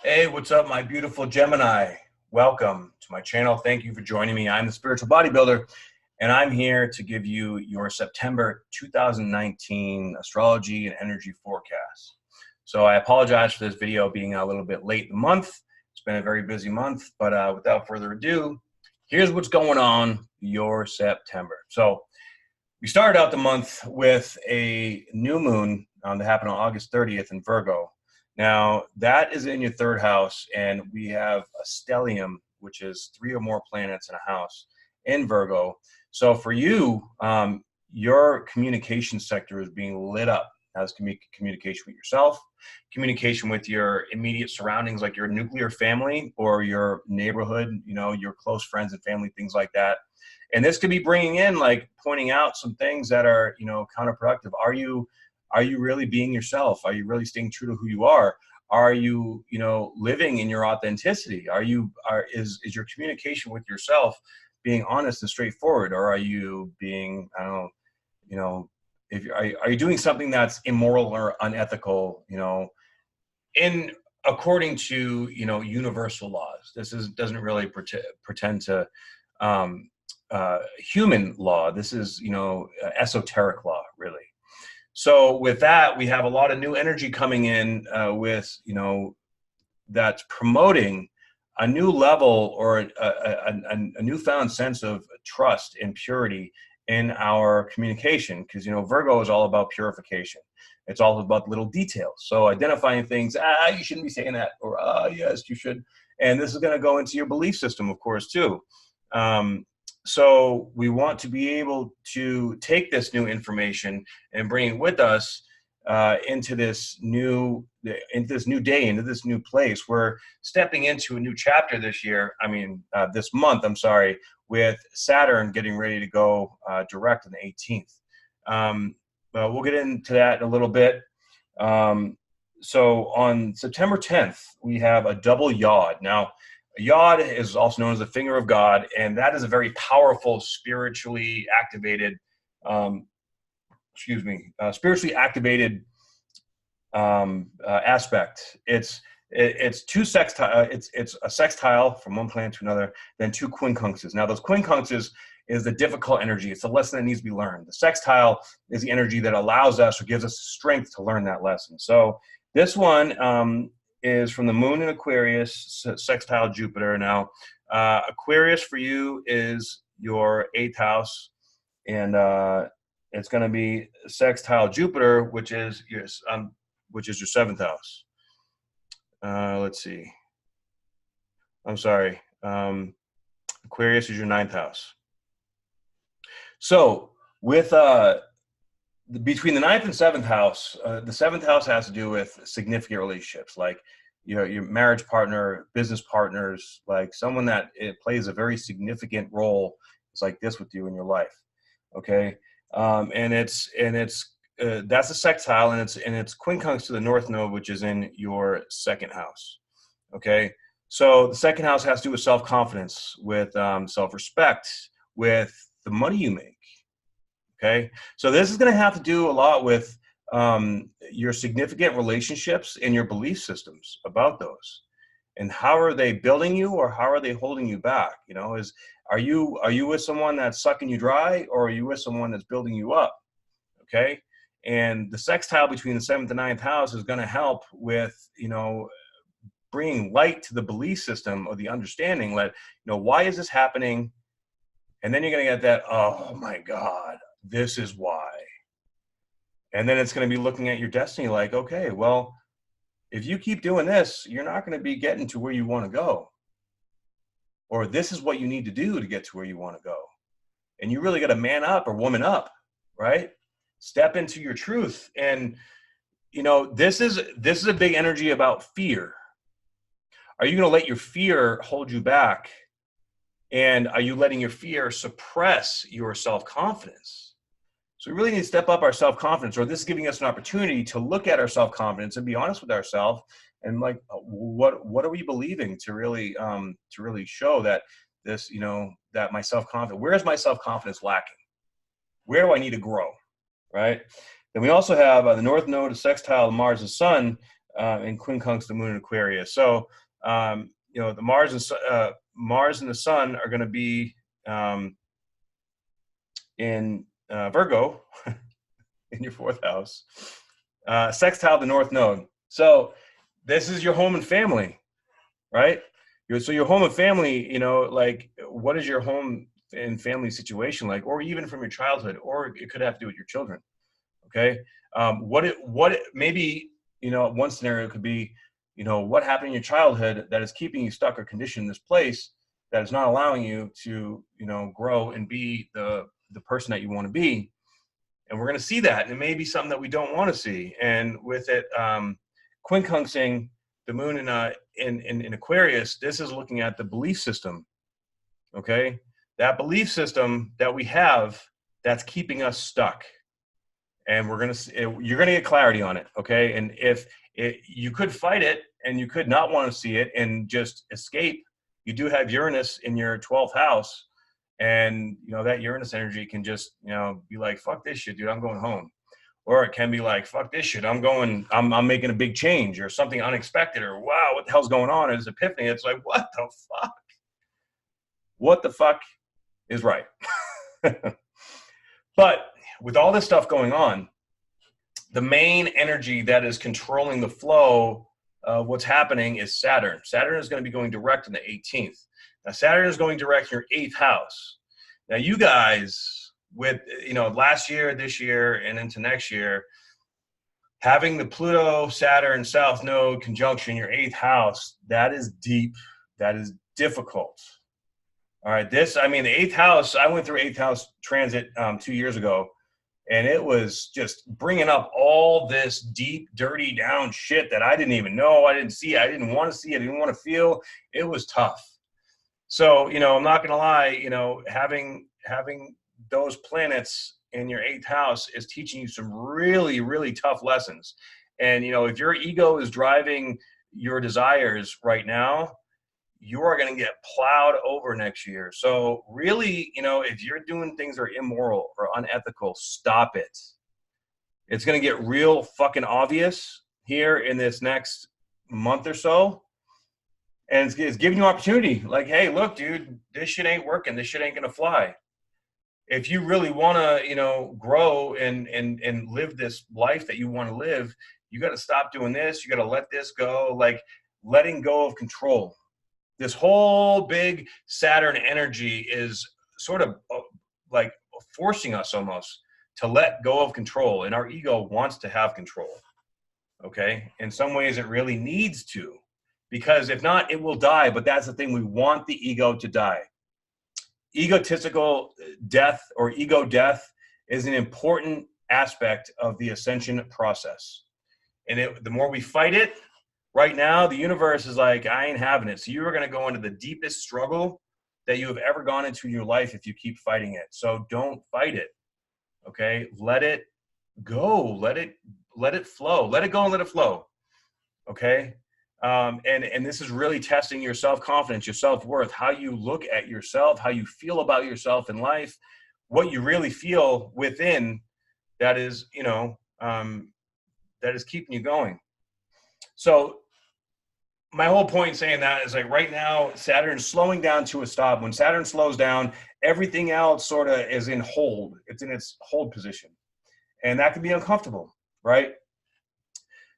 Hey, what's up, my beautiful Gemini? Welcome to my channel. Thank you for joining me. I'm the Spiritual Bodybuilder, and I'm here to give you your September 2019 astrology and energy forecast. So I apologize for this video being a little bit late in the month. It's been a very busy month, but without further ado, here's what's going on your September. So we started out the month with a new moon that happened on August 30th in Virgo. Now, that is in your third house, and we have a stellium, which is 3 or more planets in a house in Virgo. So for you, your communication sector is being lit up. That's communication with yourself, communication with your immediate surroundings, like your nuclear family or your neighborhood, you know, your close friends and family, things like that. And this could be bringing in, like, pointing out some things that are, you know, counterproductive. Are you really being yourself? Are you really staying true to who you are? Are you, living in your authenticity? Is your communication with yourself being honest and straightforward? Or are you being, I don't know, are you doing something that's immoral or unethical, according to, universal laws? Doesn't really pretend to human law. This is, esoteric law, really. So with that, we have a lot of new energy coming in that's promoting a new level or a newfound sense of trust and purity in our communication. Because, Virgo is all about purification. It's all about little details. So identifying things, you shouldn't be saying that, or yes, you should. And this is going to go into your belief system, of course, too. So we want to be able to take this new information and bring it with us into this new day, into this new place. We're stepping into a new chapter this year. This month, with Saturn getting ready to go direct on the 18th. We'll get into that in a little bit. So on September 10th, we have a double yod. Now, a yod is also known as the finger of God, and that is a very powerful, spiritually activated, aspect. It's two sextile. It's a sextile from one planet to another, then two quincunxes. Now, those quincunxes is the difficult energy. It's the lesson that needs to be learned. The sextile is the energy that allows us or gives us strength to learn that lesson. So this one is from the moon in Aquarius, sextile Jupiter. Now, Aquarius for you is your 8th house, and it's going to be sextile Jupiter, which is your 7th house. Let's see. I'm sorry. Aquarius is your 9th house. So with between the 9th and 7th house, the 7th house has to do with significant relationships, like your marriage partner, business partners, like someone that it plays a very significant role. It's like this with you in your life, okay? And it's that's a sextile, and it's quincunx to the North Node, which is in your 2nd house, okay? So the 2nd house has to do with self-confidence, with self-respect, with the money you make. Okay, so this is going to have to do a lot with your significant relationships and your belief systems about those, and how are they building you, or how are they holding you back? Are you with someone that's sucking you dry, or are you with someone that's building you up? Okay, and the sextile between the 7th and 9th house is going to help with bringing light to the belief system, or the understanding that why is this happening, and then you're going to get that, oh my God, this is why. And then it's going to be looking at your destiny like, okay, well, if you keep doing this, you're not going to be getting to where you want to go. Or this is what you need to do to get to where you want to go. And you really got to man up or woman up, right? Step into your truth. And, this is a big energy about fear. Are you going to let your fear hold you back? And are you letting your fear suppress your self-confidence? So we really need to step up our self-confidence, or this is giving us an opportunity to look at our self-confidence and be honest with ourselves, and like, what are we believing to really show that this, that my self-confidence, where is my self-confidence lacking? Where do I need to grow, right? Then we also have the North Node of sextile Mars and Sun, and quincunx the moon in Aquarius. So, you know, the Mars and the Sun are going to be in Virgo in your 4th house, sextile the North Node. So this is your home and family, right? So your home and family, you know, like, what is your home and family situation like, or even from your childhood, or it could have to do with your children. Okay. Maybe, you know, one scenario could be, you know, what happened in your childhood that is keeping you stuck or conditioned in this place that is not allowing you to, you know, grow and be the person that you want to be. And we're going to see that. And it may be something that we don't want to see. And with it, quincunxing the moon in Aquarius, this is looking at the belief system. Okay. That belief system that we have that's keeping us stuck. And you're going to get clarity on it. Okay. And if you could fight it and you could not want to see it and just escape, you do have Uranus in your 12th house. And, you know, that Uranus energy can just, you know, be like, fuck this shit, dude, I'm going home. Or it can be like, fuck this shit, I'm making a big change, or something unexpected, or wow, what the hell's going on? It's epiphany. It's like, what the fuck? What the fuck is right? But with all this stuff going on, the main energy that is controlling the flow of what's happening is Saturn. Saturn is going to be going direct on the 18th. Now, Saturn is going direct in your 8th house. Now, you guys, with, you know, last year, this year, and into next year, having the Pluto, Saturn, South Node conjunction in your 8th house, that is deep. That is difficult. All right, the 8th house, I went through 8th house transit 2 years ago, and it was just bringing up all this deep, dirty down shit that I didn't even know, I didn't see, I didn't want to see, I didn't want to feel. It was tough. So, you know, I'm not going to lie, you know, having those planets in your 8th house is teaching you some really, really tough lessons. And, you know, if your ego is driving your desires right now, you are going to get plowed over next year. So really, you know, if you're doing things that are immoral or unethical, stop it. It's going to get real fucking obvious here in this next month or so. And it's giving you opportunity. Like, hey, look, dude, this shit ain't working. This shit ain't going to fly. If you really want to, you know, grow and live this life that you want to live, you got to stop doing this. You got to let this go, like letting go of control. This whole big Saturn energy is sort of like forcing us almost to let go of control. And our ego wants to have control. Okay. In some ways it really needs to, because if not, it will die. But that's the thing. We want the ego to die. Egotistical death or ego death is an important aspect of the ascension process. And the more we fight it, right now, the universe is like, I ain't having it. So you are going to go into the deepest struggle that you have ever gone into in your life if you keep fighting it. So don't fight it. Okay? Let it go. Let it flow. Let it go and let it flow. Okay? And this is really testing your self-confidence, your self-worth, how you look at yourself, how you feel about yourself in life, what you really feel within that is, you know, that is keeping you going. So my whole point in saying that is like right now, Saturn's slowing down to a stop. When Saturn slows down, everything else sort of is in hold. It's in its hold position. And that can be uncomfortable, right?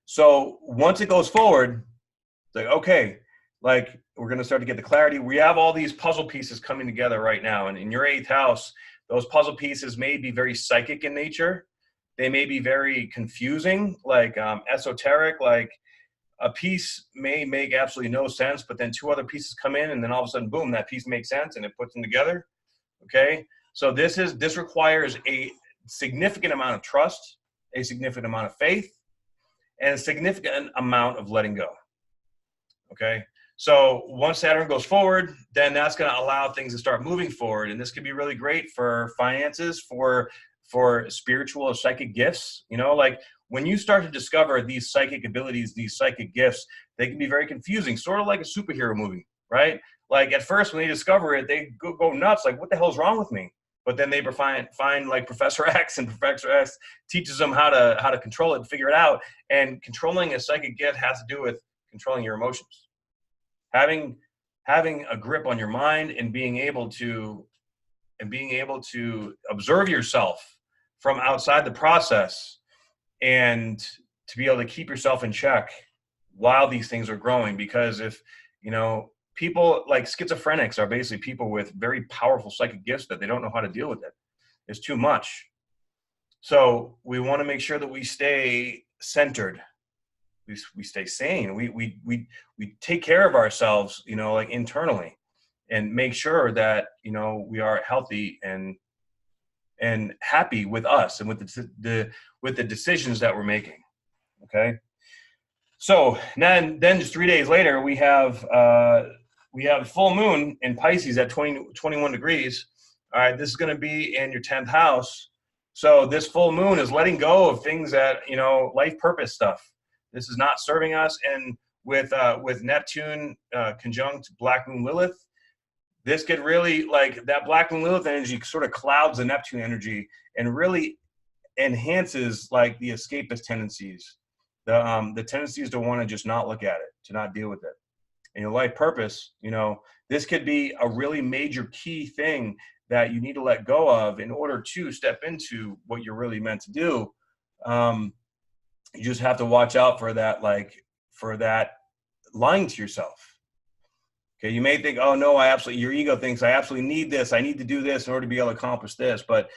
So once it goes forward, it's like, okay, like we're going to start to get the clarity. We have all these puzzle pieces coming together right now. And in your 8th house, those puzzle pieces may be very psychic in nature. They may be very confusing, like esoteric, like a piece may make absolutely no sense, but then 2 other pieces come in and then all of a sudden, boom, that piece makes sense and it puts them together. Okay. So this requires a significant amount of trust, a significant amount of faith, and a significant amount of letting go. Okay. So once Saturn goes forward, then that's going to allow things to start moving forward. And this could be really great for finances, for spiritual or psychic gifts. You know, like when you start to discover these psychic abilities, these psychic gifts, they can be very confusing, sort of like a superhero movie, right? Like at first when they discover it, they go nuts. Like, what the hell's wrong with me? but then they find like Professor X, and Professor X teaches them how to control it and figure it out. And controlling a psychic gift has to do with controlling your emotions, having a grip on your mind, and being able to observe yourself from outside the process, and to be able to keep yourself in check while these things are growing. Because if, people like schizophrenics are basically people with very powerful psychic gifts that they don't know how to deal with it. It's too much. So we want to make sure that we stay centered. We stay sane. We take care of ourselves, like internally, and make sure that, we are healthy and happy with us and with the decisions that we're making. Okay. So then just 3 days later, we have full moon in Pisces at 21 degrees. All right. This is going to be in your 10th house. So this full moon is letting go of things that, life purpose stuff. This is not serving us. And with Neptune conjunct Black Moon Lilith, this could really, like, that Black Moon Lilith energy sort of clouds the Neptune energy and really enhances like the escapist tendencies, the tendencies to want to just not look at it, to not deal with it. And your life purpose, this could be a really major key thing that you need to let go of in order to step into what you're really meant to do. You just have to watch out for that, for that lying to yourself. Okay, you may think, oh no, your ego thinks I absolutely need this. I need to do this in order to be able to accomplish this. But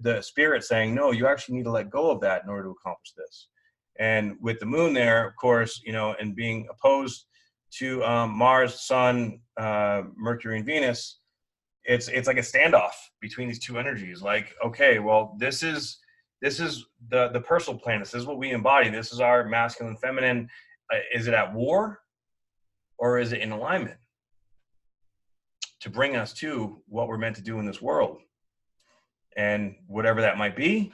the spirit's saying, no, you actually need to let go of that in order to accomplish this. And with the moon there, of course, and being opposed to Mars, Sun, Mercury, and Venus, it's like a standoff between these two energies. Like, okay, well, this is the personal plan. This is what we embody. This is our masculine, feminine. Is it at war, or is it in alignment to bring us to what we're meant to do in this world? And whatever that might be,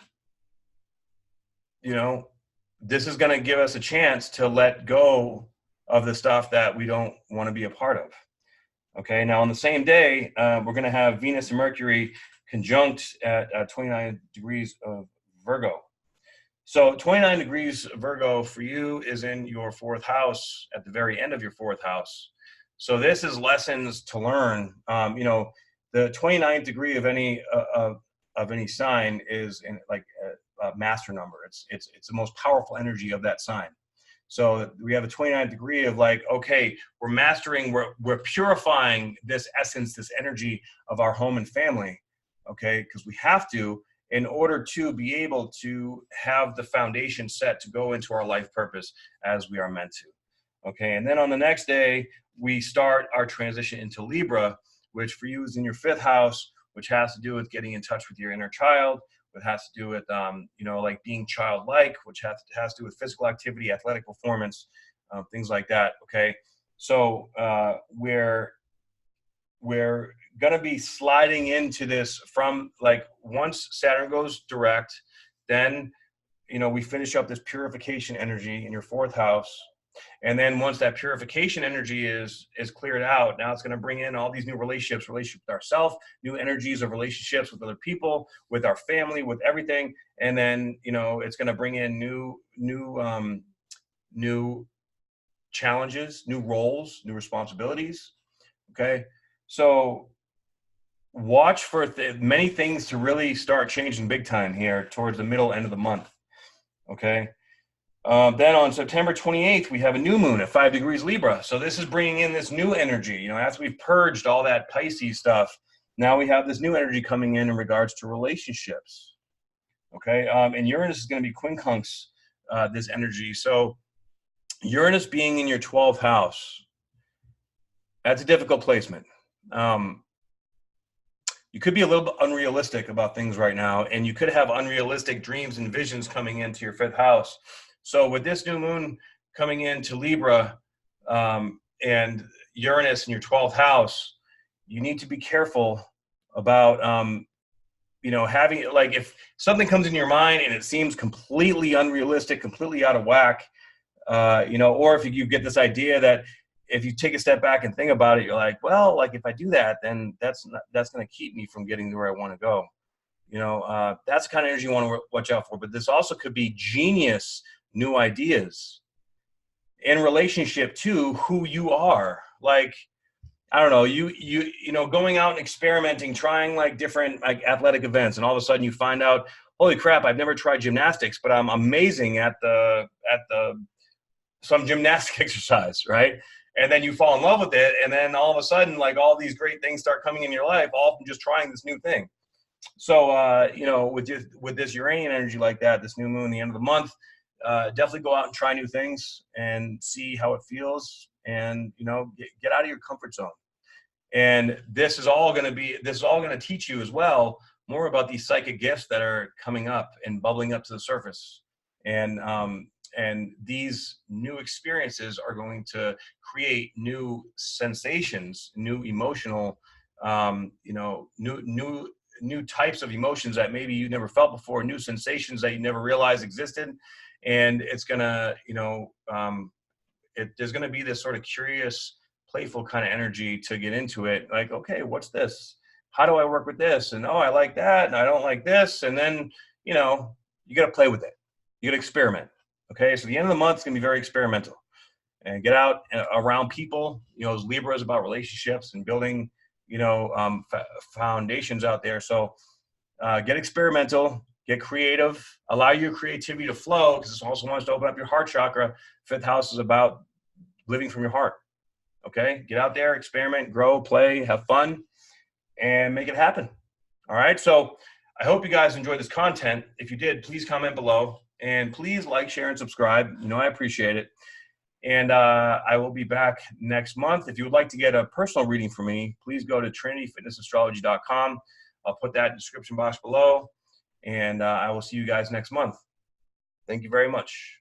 this is going to give us a chance to let go of the stuff that we don't want to be a part of. Okay, now on the same day, we're going to have Venus and Mercury conjunct at 29 degrees of Virgo. So 29 degrees Virgo for you is in your 4th house, at the very end of your 4th house. So this is lessons to learn. The 29th degree of any sign is in like a master number. It's the most powerful energy of that sign. So we have a 29th degree of like, okay, we're mastering, we're purifying this essence, this energy of our home and family. Okay, because we have to, in order to be able to have the foundation set to go into our life purpose as we are meant to. Okay, and then on the next day, we start our transition into Libra, which for you is in your 5th house, which has to do with getting in touch with your inner child, which has to do with, like being childlike, which has to do with physical activity, athletic performance, things like that. Okay, so we're going to be sliding into this from like once Saturn goes direct, then, we finish up this purification energy in your 4th house. And then once that purification energy is cleared out, now it's going to bring in all these new relationships with ourselves, new energies of relationships with other people, with our family, with everything. And then, it's going to bring in new challenges, new roles, new responsibilities. Okay. So watch for many things to really start changing big time here towards the middle end of the month. Okay. Then on September 28th, we have a new moon at 5 degrees Libra. So this is bringing in this new energy. After we've purged all that Pisces stuff, now we have this new energy coming in regards to relationships. Okay, and Uranus is going to be quincunx this energy. So Uranus being in your 12th house, that's a difficult placement. You could be a little bit unrealistic about things right now, and you could have unrealistic dreams and visions coming into your 5th house. So with this new moon coming into Libra and Uranus in your 12th house, you need to be careful about, having, like, if something comes in your mind and it seems completely unrealistic, completely out of whack, or if you get this idea that if you take a step back and think about it, you're like, well, like if I do that, then that's going to keep me from getting to where I want to go. You know, that's the kind of energy you want to watch out for. But this also could be genius new ideas in relationship to who you are. Like, I don't know, you know, going out and experimenting, trying like different like athletic events, and all of a sudden you find out, holy crap, I've never tried gymnastics, but I'm amazing at some gymnastic exercise, right? And then you fall in love with it, and then all of a sudden, like all these great things start coming in your life, all from just trying this new thing. So, you know, with this Uranian energy like that, this new moon, the end of the month, definitely go out and try new things and see how it feels, and you know, get out of your comfort zone. And this is all going to teach you as well more about these psychic gifts that are coming up and bubbling up to the surface. And these new experiences are going to create new sensations, new emotional, you know, new types of emotions that maybe you never felt before, new sensations that you never realized existed. And it's gonna, you know, there's gonna be this sort of curious, playful kind of energy to get into it. Like, okay, what's this? How do I work with this? And oh, I like that, and I don't like this. And then, you know, you got to play with it. You got to experiment. Okay, so the end of the month is gonna be very experimental, and get out around people. You know, Libra is about relationships and building, you know, foundations out there. So get experimental, get creative, allow your creativity to flow, because this also wants to open up your heart chakra. Fifth house is about living from your heart. Okay, get out there, experiment, grow, play, have fun, and make it happen. All right, so I hope you guys enjoyed this content. If you did, please comment below, and please like, share, and subscribe. You know, I appreciate it. And I will be back next month. If you would like to get a personal reading from me, please go to trinityfitnessastrology.com. I'll put that in the description box below. And I will see you guys next month. Thank you very much.